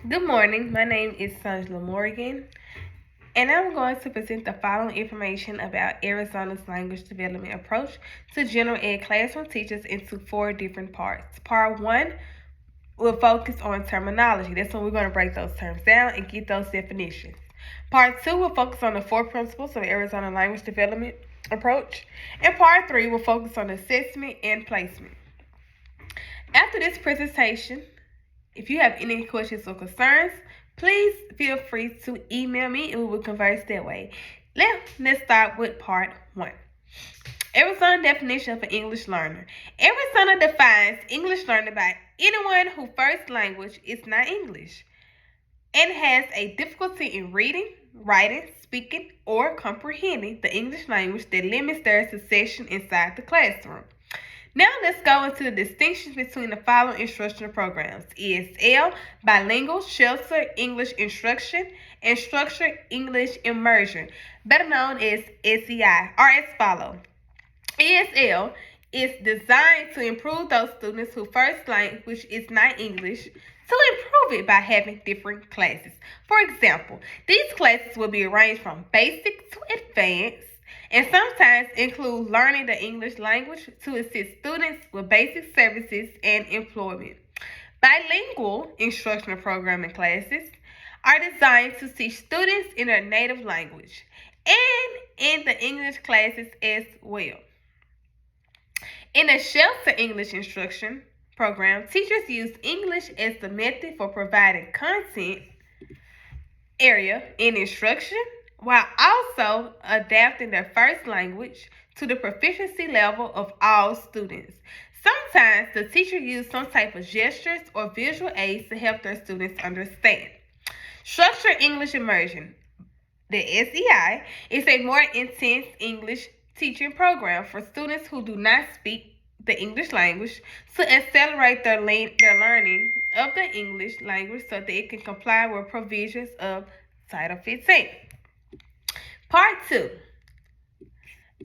Good morning. My name is Sanjla Morgan, and I'm going to present the following information about Arizona's language development approach to general ed classroom teachers into four different parts. Part one will focus on terminology. That's when we're going to break those terms down and get those definitions. Part two will focus on the four principles of Arizona language development approach, and part three will focus on assessment and placement. After this presentation, if you have any questions or concerns, please feel free to email me and we will converse that way. Let's start with part one. Arizona definition of an English learner. Arizona defines English learner by anyone whose first language is not English and has a difficulty in reading, writing, speaking, or comprehending the English language that limits their succession inside the classroom. Now let's go into the distinctions between the following instructional programs: ESL, Bilingual Sheltered English Instruction, and Structured English Immersion, better known as SEI, are as follows. ESL is designed to improve those students whose first language is not English to improve it by having different classes. For example, these classes will be arranged from basic to advanced and sometimes include learning the English language to assist students with basic services and employment. Bilingual instructional programming classes are designed to teach students in their native language and in the English classes as well. In the sheltered English instruction program, teachers use English as the method for providing content area in instruction while also adapting their first language to the proficiency level of all students. Sometimes the teacher uses some type of gestures or visual aids to help their students understand. Structured English Immersion, the SEI, is a more intense English teaching program for students who do not speak the English language to accelerate their learning of the English language so that it can comply with provisions of Title 15. Part 2,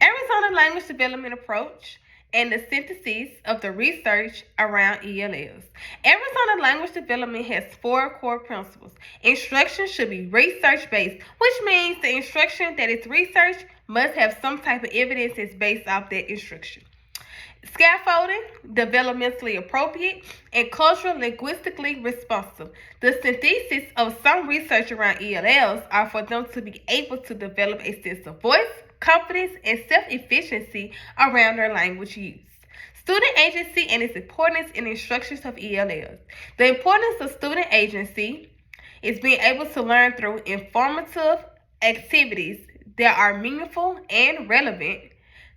Arizona Language Development Approach and the synthesis of the research around ELLs. Arizona language development has four core principles. Instruction should be research-based, which means the instruction that is researched must have some type of evidence that's based off that instruction. Scaffolding, developmentally appropriate, and cultural linguistically responsive. The synthesis of some research around ELLs are for them to be able to develop a sense of voice, confidence, and self-efficiency around their language use. Student agency and its importance in instructions of ELLs. The importance of student agency is being able to learn through informative activities that are meaningful and relevant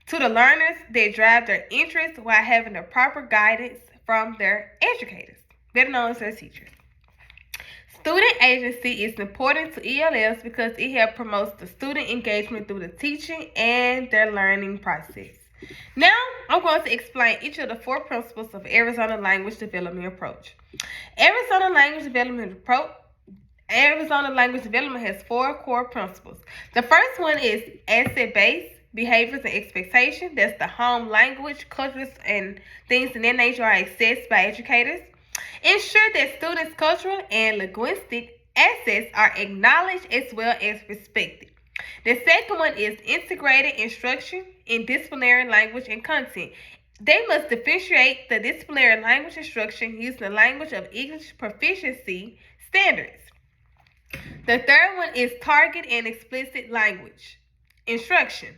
to the learners that drive their interest while having the proper guidance from their educators, better known as their teachers. Student agency is important to ELLs because it helps promote the student engagement through the teaching and their learning process. Now, I'm going to explain each of the four principles of Arizona Language Development Approach. Arizona Language Development Approach Arizona Language Development has four core principles. The first one is asset-based behaviors and expectations. That's the home language, cultures, and things in that nature are assessed by educators. Ensure that students' cultural and linguistic assets are acknowledged as well as respected. The second one is integrated instruction in disciplinary language and content. They must differentiate the disciplinary language instruction using the language of English proficiency standards. The third one is target and explicit language instruction.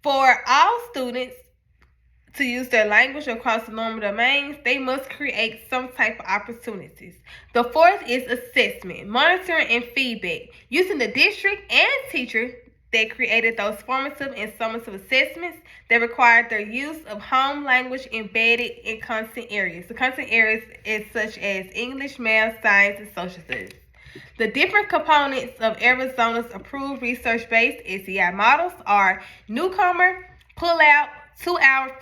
For all students to use their language across the normal domains, they must create some type of opportunities. The fourth is assessment, monitoring, and feedback. Using the district and teacher that created those formative and summative assessments that required their use of home language embedded in content areas. The content areas is such as English, math, science, and social studies. The different components of Arizona's approved research-based SEI models are newcomer, pull-out, 2-hour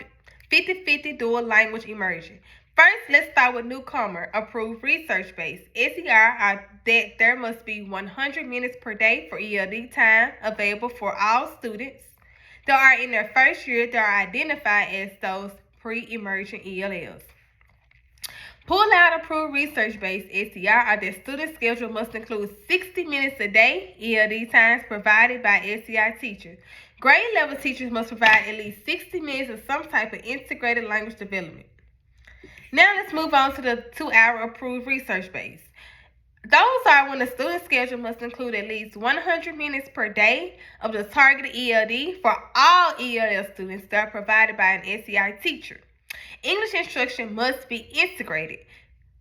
50-50 dual language immersion. First, let's start with newcomer approved research-based. SEI are that there must be 100 minutes per day for ELD time available for all students that are in their first year that are identified as those pre-emergent ELLs. Pull out approved research-based SER are that student schedule must include 60 minutes a day ELD times provided by SEI teachers. Grade level teachers must provide at least 60 minutes of some type of integrated language development. Now let's move on to the 2-hour approved research-based. Those are when the student schedule must include at least 100 minutes per day of the targeted ELD for all ELL students that are provided by an SEI teacher. English instruction must be integrated.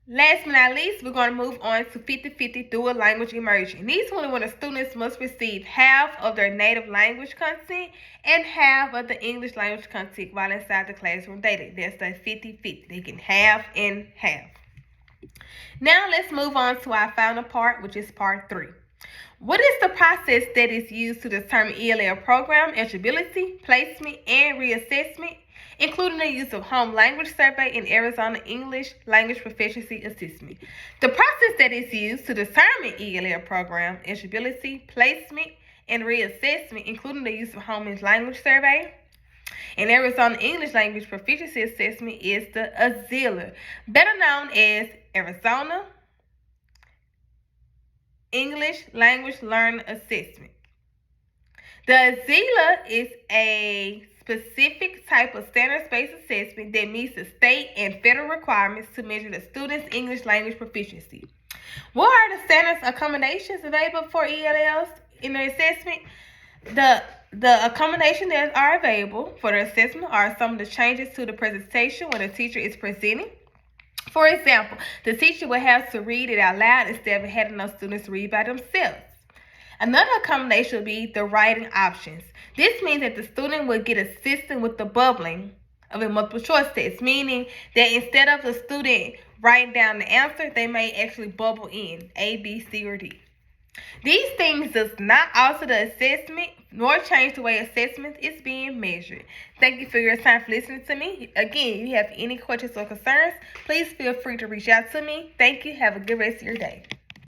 Last but not least, we're going to move on to 50-50 dual language immersion. These are when the students must receive half of their native language content and half of the English language content while inside the classroom daily. That's the 50-50. They get half and half. Now let's move on to our final part, which is part 3. What is the process that is used to determine ELL program eligibility, placement, and reassessment, including the use of home language survey and Arizona English language proficiency assessment? The process that is used to determine ELL program eligibility, placement, and reassessment, including the use of home language survey and Arizona English language proficiency assessment, is the AZILA, better known as Arizona English Language Learning Assessment. The AZILA is a specific type of standards-based assessment that meets the state and federal requirements to measure the student's English language proficiency. What are the standards accommodations available for ELLs in the assessment? The accommodations that are available for the assessment are some of the changes to the presentation when the teacher is presenting. For example, the teacher will have to read it out loud instead of having those students read by themselves. Another accommodation will be the writing options. This means that the student will get assistance with the bubbling of a multiple choice test, meaning that instead of the student writing down the answer, they may actually bubble in A, B, C, or D. These things does not alter the assessment nor change the way assessment is being measured. Thank you for your time for listening to me. Again, if you have any questions or concerns, please feel free to reach out to me. Thank you. Have a good rest of your day.